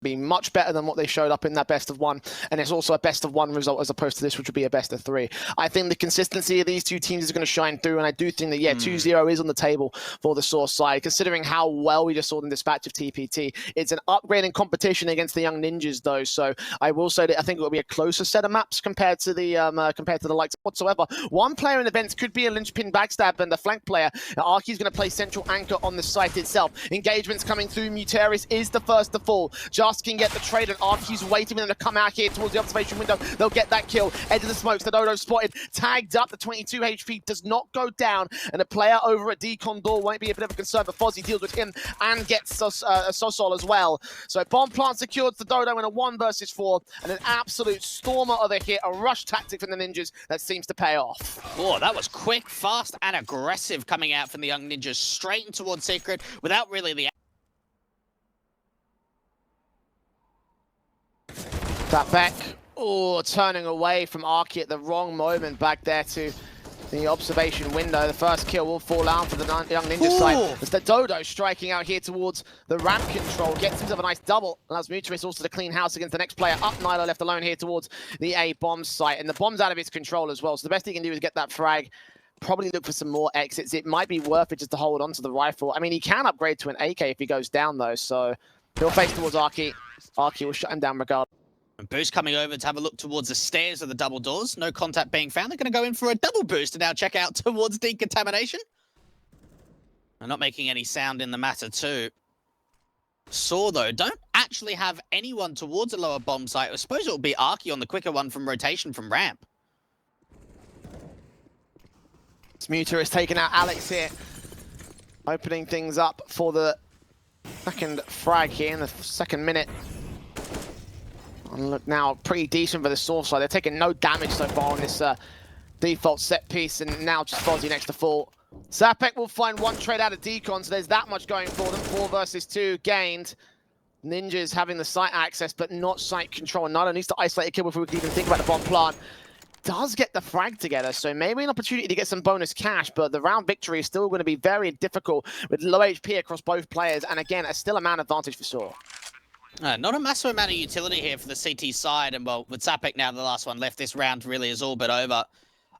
be much better than what they showed up in that best of one, and it's also a best of one result as opposed to this, which would be a best of three. I think the consistency of these two teams is going to shine through, and I do think that 2-0 is on the table for the sAw side, considering how well we just saw them dispatch of TPT. It's an upgrade in competition against the Young Ninjas, though, so I will say that I think it will be a closer set of maps compared to the likes whatsoever. One player in events could be a linchpin backstab, and the flank player, Arky's going to play central anchor on the site itself. Engagements coming through. Mutaris is the first to fall. Just can get the trade, and Arky's waiting for them to come out here towards the observation window. They'll get that kill. Edge of the smokes, the Dodo spotted, tagged up. The 22 HP does not go down, and a player over at Decon Door won't be a bit of a concern, but Fozzy deals with him and gets sAw as well. So bomb plant secured the Dodo in a 1 versus 4, and an absolute stormer of a hit, a rush tactic from the Ninjas that seems to pay off. Oh, that was quick, fast, and aggressive coming out from the Young Ninjas, straight in towards Secret without really the... That back, turning away from Arky at the wrong moment back there to the observation window. The first kill will fall out for the Young Ninja side. It's the Dodo striking out here towards the ramp control. Gets himself a nice double. Allows Mutaris also to clean house against the next player. Up Nilo left alone here towards the A bomb site. And the bomb's out of its control as well. So the best he can do is get that frag. Probably look for some more exits. It might be worth it just to hold on to the rifle. I mean, he can upgrade to an AK if he goes down though. So he'll face towards Arky. Arky will shut him down regardless. And Boost coming over to have a look towards the stairs of the double doors. No contact being found. They're going to go in for a double boost to now check out towards decontamination. And not making any sound in the matter too. sAw, though, don't actually have anyone towards a lower bomb site. I suppose it will be Arky on the quicker one from rotation from ramp. Muta is taking out Alex here. Opening things up for the second frag here in the second minute. And look now, pretty decent for the sAw side. They're taking no damage so far on this default set piece, and now just Fozzy next to fall. Zapek will find one trade out of Decon, so there's that much going for them. 4 versus 2 gained. Ninjas having the site access, but not site control. And Nilo needs to isolate a kill before we can even think about the bomb plant. Does get the frag together, so maybe an opportunity to get some bonus cash, but the round victory is still going to be very difficult with low HP across both players, and again, still a man advantage for sAw. Not a massive amount of utility here for the CT side, and well, with Zapek now the last one left, this round really is all but over.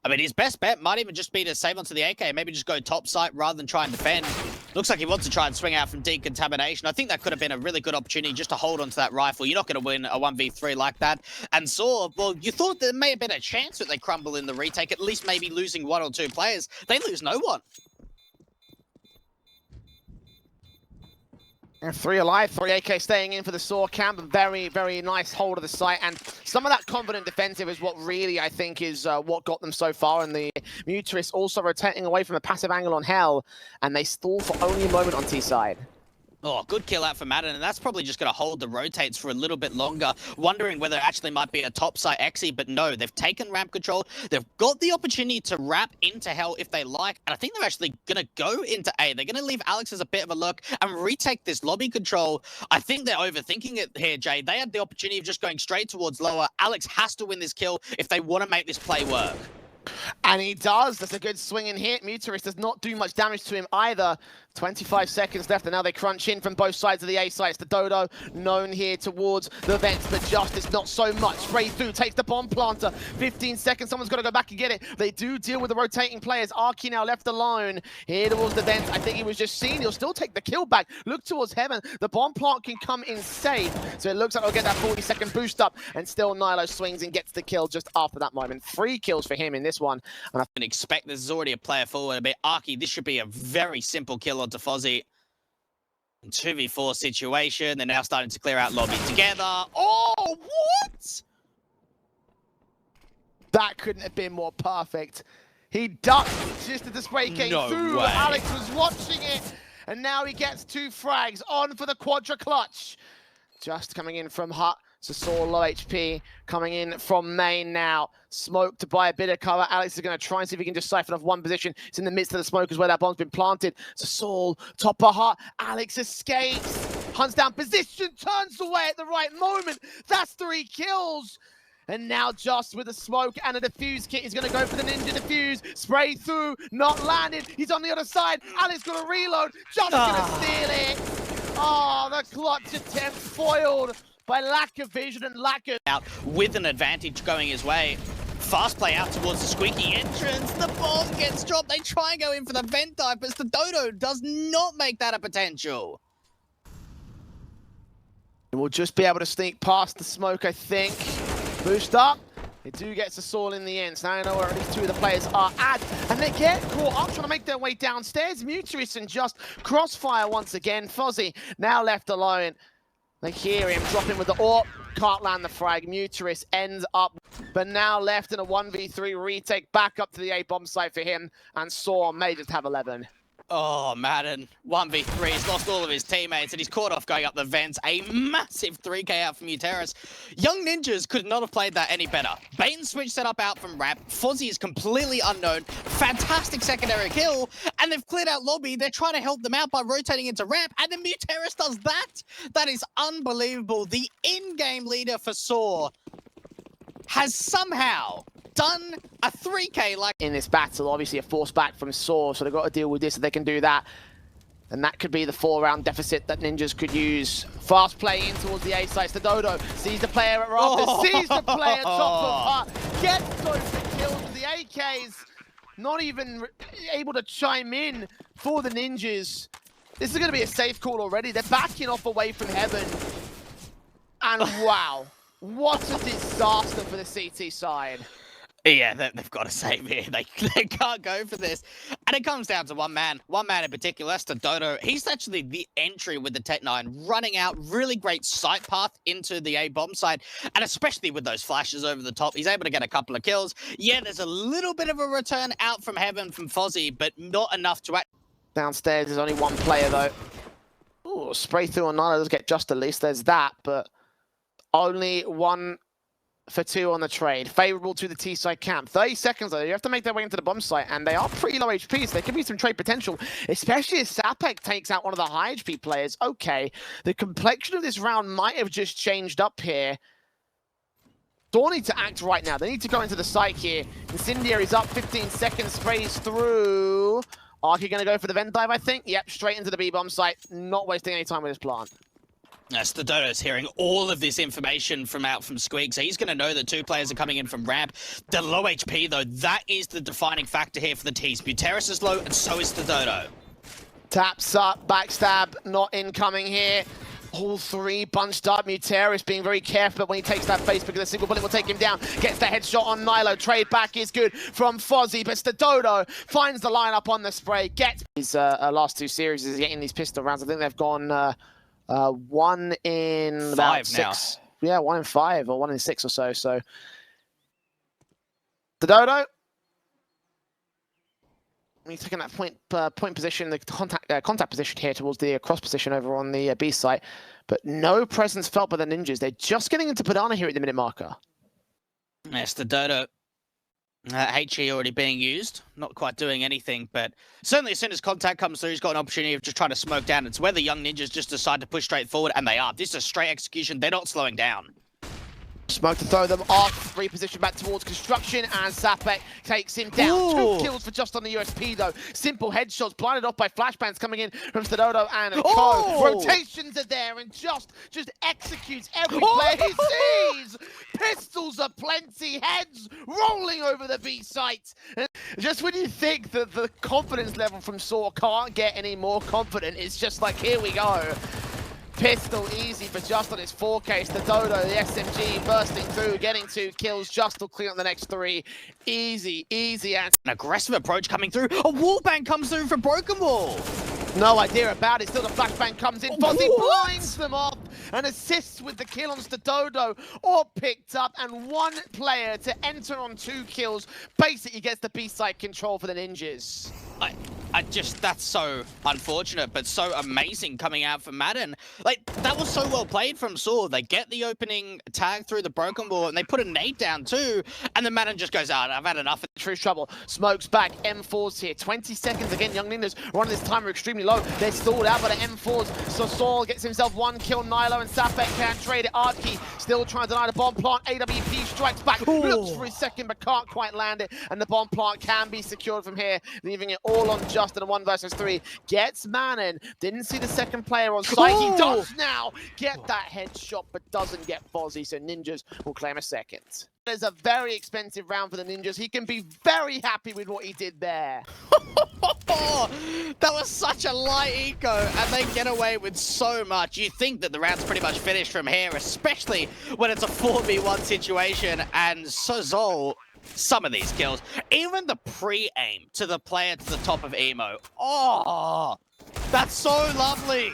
I mean, his best bet might even just be to save onto the AK, maybe just go top site rather than try and defend. Looks like he wants to try and swing out from decontamination. I think that could have been a really good opportunity just to hold onto that rifle. You're not going to win a 1v3 like that. And sAw, well, you thought there may have been a chance that they crumble in the retake, at least maybe losing 1 or 2 players. They lose no one. 3 alive, 3 AK staying in for the sAw camp. Very, very nice hold of the site. And some of that confident defensive is what really, I think, is what got them so far. And the Mutaris also rotating away from a passive angle on Hell. And they stall for only a moment on T side. Oh, good kill out for Madden, and that's probably just going to hold the rotates for a little bit longer, wondering whether it actually might be a topside exit, but no, they've taken ramp control. They've got the opportunity to wrap into Hell if they like, and I think they're actually going to go into A. They're going to leave Alex as a bit of a look and retake this lobby control. I think they're overthinking it here, Jay. They had the opportunity of just going straight towards lower. Alex has to win this kill if they want to make this play work. And he does. That's a good swing and hit. Mutaris does not do much damage to him either. 25 seconds left, and now they crunch in from both sides of the A sites. The Dodo known here towards the vents, but Justice not so much. Spray through, takes the bomb planter. 15 seconds, someone's got to go back and get it. They do deal with the rotating players. Arky now left alone here towards the vents. I think he was just seen. He'll still take the kill back. Look towards heaven. The bomb plant can come in safe, so it looks like he'll get that 40-second boost up, and still Nilo swings and gets the kill just after that moment. 3 kills for him in this one. And I can expect this is already a player forward a bit. Arky, this should be a very simple kill onto Fozzy. 2v4 situation. They're now starting to clear out lobby together. Oh, what? That couldn't have been more perfect. He ducked just as the spray came through. Way. Alex was watching it, and now he gets 2 frags on for the quadra clutch. Just coming in from Hut. So sAw low HP coming in from main now. Smoke to buy a bit of cover. Alex is going to try and see if he can just siphon off one position. It's in the midst of the smokers where that bomb's been planted. So sAw, top of Hut. Alex escapes. Hunts down position. Turns away at the right moment. That's 3 kills. And now Just with a smoke and a defuse kit. He's going to go for the ninja defuse. Spray through. Not landed. He's on the other side. Alex got to reload. Just going to steal it. Oh, the clutch attempt foiled by lack of vision and lack of... Out with an advantage going his way. Fast play out towards the squeaky entrance. The bomb gets dropped. They try and go in for the vent dive, but sAw does not make that a potential. We'll just be able to sneak past the smoke, I think. Boost up. They do get sAw in the end, so now I know where at least two of the players are at. And they get caught up trying to make their way downstairs. Mutuis and just crossfire once again. Fozzy now left alone. They hear him dropping with the AWP. Can't land the frag. Mutuis ends up, but now left in a 1v3 retake. Back up to the A bomb site for him. And sAw may just have 11. Oh, Madden, 1v3, he's lost all of his teammates and he's caught off going up the vents. A massive 3k out from Muteris. Young Ninjas could not have played that any better. Bait and switch set up out from ramp. Fozzy is completely unknown. Fantastic secondary kill. And they've cleared out lobby. They're trying to help them out by rotating into ramp. And then Muteris does that. That is unbelievable. The in-game leader for sAw has somehow done a 3k like in this battle. Obviously a force back from sAw, so they've got to deal with this so they can do that. And that could be the 4-round deficit that Ninjas could use. Fast play in towards the A site. sAw sees the player at Rafters, sees the player top of heart, gets those kills with the AKs. Not even able to chime in for the Ninjas. This is going to be a safe call already. They're backing off away from heaven. And wow, what a disaster for the CT side. Yeah, they've got to save here. They can't go for this. And it comes down to one man in particular, that's sAw. He's actually the entry with the Tech-9, running out really great sight path into the A bomb site. And especially with those flashes over the top, he's able to get a couple of kills. Yeah, there's a little bit of a return out from heaven from Fozzy, but not enough to... Downstairs, there's only one player though. Ooh, spray through on Nana does get just at least. There's that, but only 1 for 2 on the trade. Favorable to the T side camp. 30 seconds though. You have to make their way into the bomb site, and they are pretty low HP, so there could be some trade potential, especially as sAPEC takes out one of the high HP players. Okay, the complexion of this round might have just changed up here. sAw need to act right now. They need to go into the site here. Incendiary's up, 15 seconds, sprays through. Arky gonna go for the vent dive, I think. Yep, straight into the B bomb site. Not wasting any time with his plant. sA's hearing all of this information from Squeak, so he's going to know that 2 players are coming in from ramp. The low HP, though, that is the defining factor here for the T's. Muteris is low, and so is sAw. Taps up, backstab, not incoming here. All 3 bunched up. Muteris being very careful, but when he takes that face because a single bullet will take him down. Gets the headshot on Nilo. Trade back is good from Fozzy, but sAw finds the lineup on the spray. Gets his last 2 series is getting these pistol rounds. I think they've gone 1 in about 6. Now. Yeah, 1 in 5 or 1 in 6 or so. So sAw, he's taking that point position, the contact position here towards the cross position over on the B site, but no presence felt by the Ninjas. They're just getting into Padana here at the minute marker. Yeah, sAw. HE already being used, not quite doing anything, but certainly as soon as contact comes through, he's got an opportunity of just trying to smoke down. It's where the Young Ninjas just decide to push straight forward, and they are. This is a straight execution. They're not slowing down. Smoke to throw them off, reposition back towards construction, and sAPEC takes him down. Ooh. 2 kills for just on the USP though. Simple headshots, blinded off by flashbangs coming in from sAw and Co. Rotations are there and just executes every player he sees. Pistols aplenty, heads rolling over the B site. And just when you think that the confidence level from sAw can't get any more confident, it's just like, here we go. Pistol easy for just on his 4K. sAw, the SMG bursting through, getting 2 kills. Just will clean up the next 3. Easy, easy. And an aggressive approach coming through. A wallbang comes through for Broken Wall. No idea about it. Still the flashbang comes in. Fozzy blinds them off and assists with the kill on sAw. Or picked up, and 1 player to enter on 2 kills. Basically gets the B site control for the Ninjas. That's so unfortunate, but so amazing coming out from Madden. Like, that was so well played from sAw. They get the opening tag through the Broken Wall, and they put a nade down too, and then Madden just goes, I've had enough. True trouble. Smokes back. M4s here. 20 seconds again. Young Ninjas running this timer extremely low. They're stalled out by the M4s. So sAw gets himself 1 kill. Nilo and sAPEC can't trade it. Arky still trying to deny the bomb plant. AWP strikes back. Looks for his second, but can't quite land it. And the bomb plant can be secured from here, leaving it all on just Justin, 1 versus 3. Gets Manon. Didn't see the second player on site. He does now get that headshot, but doesn't get Fozzy, so Ninjas will claim a second. It's a very expensive round for the Ninjas. He can be very happy with what he did there. That was such a light eco, and they get away with so much. You think that the round's pretty much finished from here, especially when it's a 4v1 situation, and sAw, some of these kills, even the pre-aim to the player to the top of Emo. Oh, that's so lovely.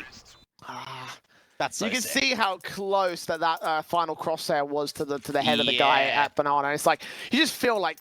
That's so you can sick. see how close that final crosshair was to the head of the guy at Banana. It's like, you just feel like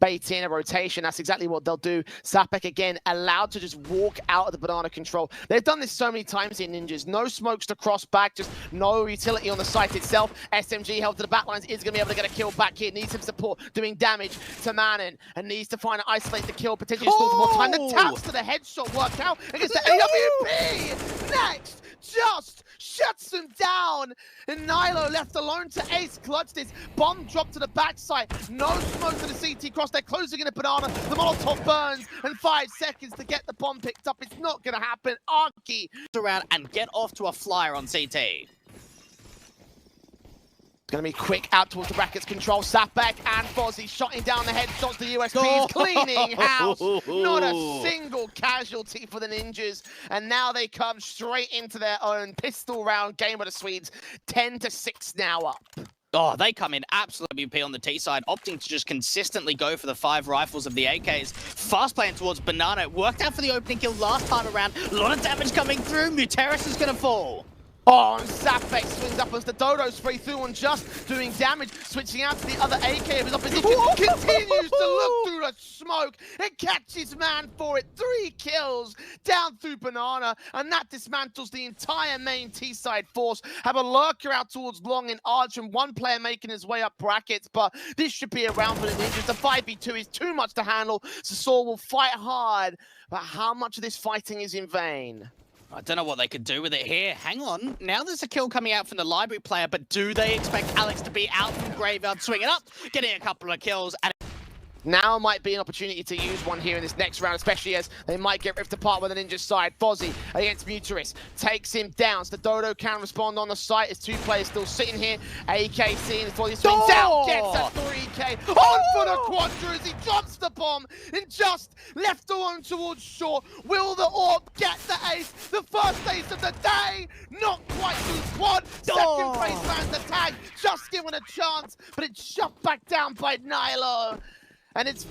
bait in a rotation. That's exactly what they'll do. sApek again allowed to just walk out of the Banana control. They've done this so many times in Ninjas. No smokes to cross back, just no utility on the site itself. SMG help to the backlines is going to be able to get a kill back here. Needs some support, doing damage to Manon, and needs to find and isolate the kill, potentially stall for more time. The taps to the headshot worked out against the AWP. Next, just shuts him down, and Nilo left alone to ace clutch this. Bomb dropped to the backside, no smoke to the CT cross. They're closing in a Banana. The Molotov burns, and 5 seconds to get the bomb picked up. It's not going to happen. Arky around and get off to a flyer on CT. Going to be quick out towards the brackets control. sApek and Fozzy shotting down the headshots. The USPs cleaning house. Not a single casualty for the Ninjas. And now they come straight into their own pistol round game of the Swedes. 10-6 now up. Oh, they come in absolute WP on the T side, opting to just consistently go for the 5 rifles of the AKs. Fast playing towards Banana. It worked out for the opening kill last time around. A lot of damage coming through. Muteris is going to fall. Oh, and sApek swings up as the Dodo spray through on Just, doing damage, switching out to the other AK of his opposition, continues to look through the smoke and catches man for it. 3 kills down through Banana, and that dismantles the entire main T-side force. Have a lurker out towards Long and Arch, and 1 player making his way up brackets, but this should be a round for the Ninjas. The 5v2 is too much to handle, so sAw will fight hard, but how much of this fighting is in vain? I don't know what they could do with it here. Hang on. Now there's a kill coming out from the library player, but do they expect Alex to be out from Graveyard, swinging up, getting a couple of kills, and now might be an opportunity to use one here in this next round, especially as they might get ripped apart with the Ninja side. Fozzy against Muteris takes him down. So the Dodo can respond on the site. There's 2 players still sitting here. AK seeing Fozzy swings out, gets a 3K on for the Quadra as he drops the bomb and just left alone towards short. Will the Orb get the ace? The first ace of the day, not quite through quad. Second place lands the tag, just given a chance, but it's shut back down by Nilo. And it's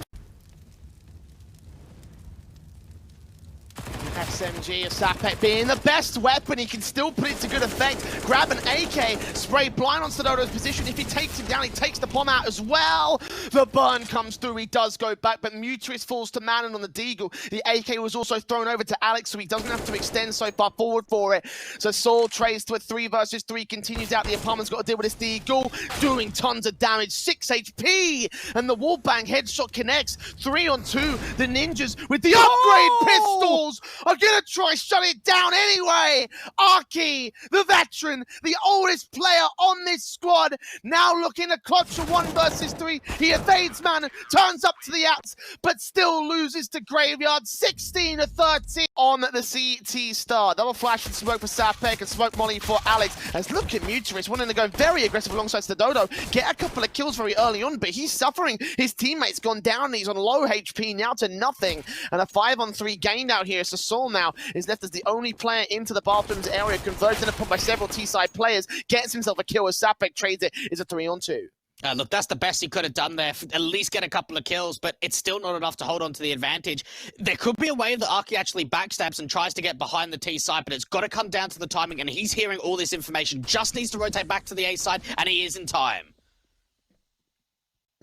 SMG of sApek being the best weapon. He can still put it to good effect. Grab an AK, spray blind on sAdodo's position. If he takes him down, he takes the bomb out as well. The burn comes through. He does go back, but Muteris falls to Manon on the Deagle. The AK was also thrown over to Alex, so he doesn't have to extend so far forward for it. So sAw trades to a 3 versus 3, continues out. The apartment's got to deal with this Deagle, doing tons of damage. 6 HP, and the wallbang headshot connects. 3 on 2. The Ninjas with the upgrade pistols are gonna try shut it down anyway. Arky, the veteran, the oldest player on this squad, now looking to clutch a 1 versus 3. He evades man, turns up to the outs, but still loses to Graveyard. 16-13 on the CT star. Double flash and smoke for sApek and smoke molly for Alex. As look at Muteris wanting to go very aggressive alongside the Dodo, get a couple of kills very early on, but he's suffering. His teammate's gone down. He's on low HP now to nothing, and a 5-on-3 gained out here. So sAw now is left as the only player into the bathrooms area, converted upon by several T-side players, gets himself a kill as sApek trades it. Is a 3-on-2. Look, that's the best he could have done there, at least get a couple of kills, but it's still not enough to hold on to the advantage. There could be a way that Arky actually backstabs and tries to get behind the T side, but it's got to come down to the timing, and he's hearing all this information, just needs to rotate back to the A side, and he is in time.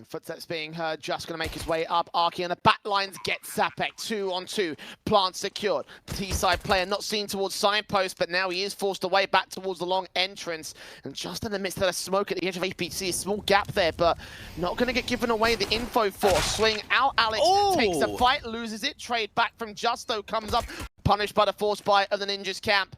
Footsteps being heard, just going to make his way up. Arky on the back lines gets sApek. 2-on-2. Plant secured. T-side player not seen towards signpost, but now he is forced away back towards the long entrance. And just in the midst of the smoke at the edge of APC, a small gap there, but not going to get given away the info for. Swing out, Alex takes a fight, loses it. Trade back from Justo comes up, punished by the force bite of the Ninjas camp.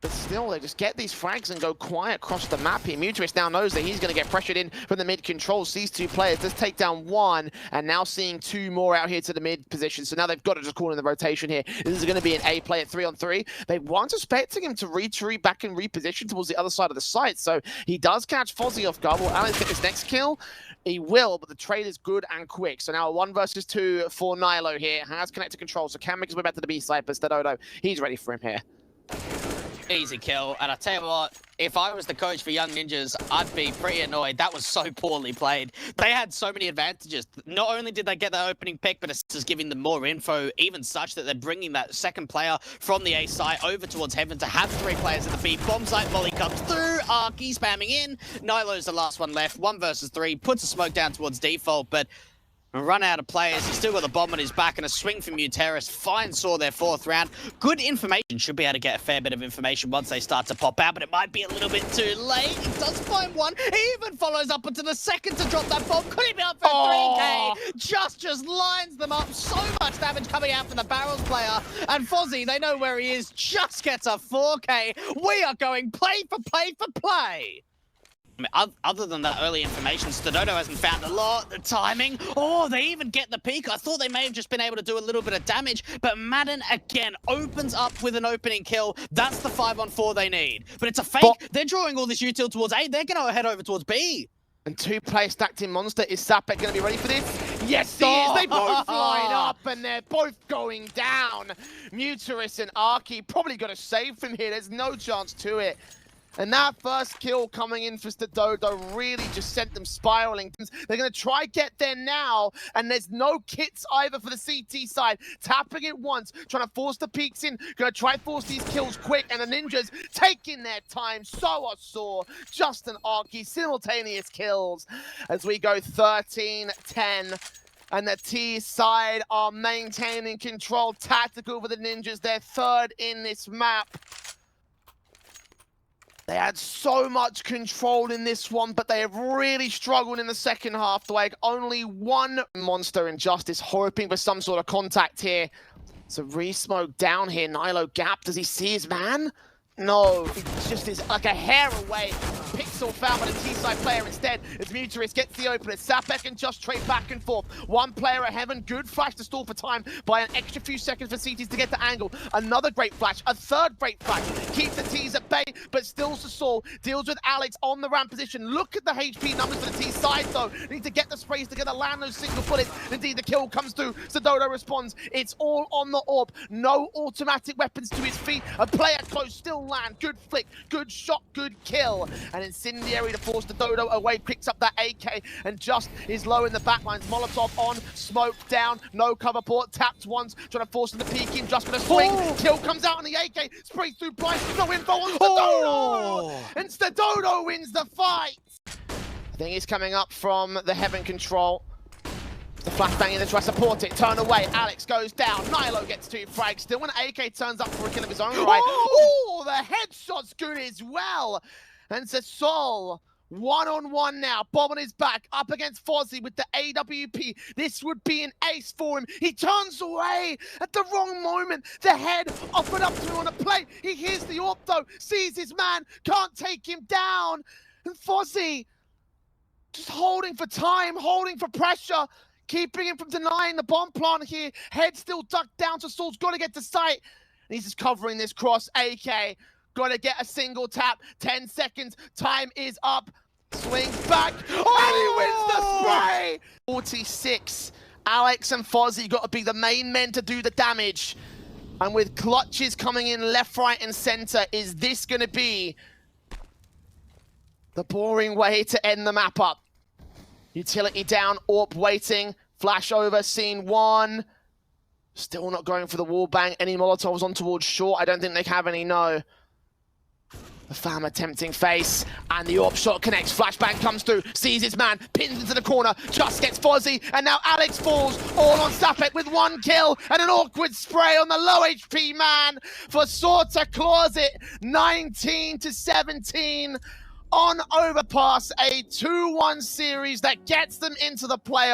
But still, they just get these frags and go quiet across the map here. BO3 now knows that he's going to get pressured in from the mid controls. These two players just take down one, and now seeing two more out here to the mid position. So now they've got to just call in the rotation here. This is going to be an A play at 3-on-3. They weren't expecting him to retreat back and reposition towards the other side of the site. So he does catch Fozzy off guard. Will Alex get this next kill? He will, but the trade is good and quick. So now a 1 versus 2 for Nilo here. Has connected control, so can make his way back to the B side, but sAw, he's ready for him here. Easy kill, and I tell you what, if I was the coach for Young Ninjas, I'd be pretty annoyed. That was so poorly played. They had so many advantages. Not only did they get the opening pick, but it's just giving them more info, even such that they're bringing that second player from the A site over towards Heaven to have 3 players at the B. Bomb site, Molly comes through, Arky spamming in. Nilo's the last one left, 1 versus 3, puts a smoke down towards default, but run out of players. He's still got the bomb on his back and a swing from Muteris. Finds sAw their 4th round. Good information. Should be able to get a fair bit of information once they start to pop out, but it might be a little bit too late. He does find one. He even follows up into the second to drop that bomb. Could he be up for 3K? Just lines them up. So much damage coming out from the Barrels player. And Fozzy, they know where he is. Just gets a 4K. We are going play for play for play. I mean, other than that early information, sAw hasn't found a lot. The timing. Oh, they even get the peak. I thought they may have just been able to do a little bit of damage, but Madden again opens up with an opening kill. That's the 5-on-4 they need. But it's a fake. They're drawing all this util towards A. They're going to head over towards B. And 2 players stacked in Monster. Is sApek going to be ready for this? Yes, he is. They both line up, and they're both going down. Muteris and Arky probably got to save from here. There's no chance to it. And that first kill coming in for sAw really just sent them spiraling. They're going to try get there now, and there's no kits either for the CT side. Tapping it once, trying to force the peaks in, going to try force these kills quick, and the Ninjas taking their time. So are sAw, Justin Arky, simultaneous kills as we go 13-10. And the T side are maintaining control. Tactical for the Ninjas, they're 3rd in this map. They had so much control in this one, but they have really struggled in the second half. Like only 1 Monster and Justice hoping for some sort of contact here. So re-smoke down here. Nilo gap. Does he see his man? No, it's just is like a hair away. Pixel found by the T-side player instead as Muteris gets the opener. sApek and Just trade back and forth. 1 player at Heaven, good flash to stall for time by an extra few seconds for CTs to get to angle. Another great flash, a 3rd great flash. Keeps the T's at bay, but still sAw deals with Alex on the ramp position. Look at the HP numbers for the T side though. Need to get the sprays together, land those single bullets. Indeed, the kill comes through. sAw responds. It's all on the AWP. No automatic weapons to his feet. A player close, still land. Good flick, good shot, good kill. And Incendiary to force the sAw away, picks up that AK and Just is low in the backlines. Molotov on, smoke down, no cover port, tapped once, trying to force him to peek in, Just gonna swing. Kill comes out on the AK, sprays through Bryce, no info on sAw! And sAw wins the fight! I think he's coming up from the Heaven control. The flashbang in to try to support it, turn away, Alex goes down, Nilo gets 2 frags, still when AK turns up for a kill of his own right. Oh, the headshot's good as well! And sAw, 1-on-1 now, bomb on his back, up against Fozzy with the AWP. This would be an ace for him. He turns away at the wrong moment. The head offered up to him on a plate. He hears the AWP though, sees his man, can't take him down. And Fozzy just holding for time, holding for pressure. Keeping him from denying the bomb plant here. Head still ducked down, so sAw's got to get to site. And he's just covering this cross. AK, got to get a single tap. 10 seconds, time is up. Swings back, and he wins the spray! 46. Alex and Fozzy got to be the main men to do the damage. And with clutches coming in left, right, and center, is this going to be the boring way to end the map up? Utility down, AWP waiting, flash over, scene 1. Still not going for the wall bang. Any Molotovs on towards short? I don't think they have any, no. The Fam attempting face, and the AWP shot connects. Flashbang comes through, sees his man, pins into the corner, just gets Fozzy, and now Alex falls, all on sApek with 1 kill, and an awkward spray on the low HP man for sAw to close it, 19-17. On Overpass, a 2-1 series that gets them into the playoffs.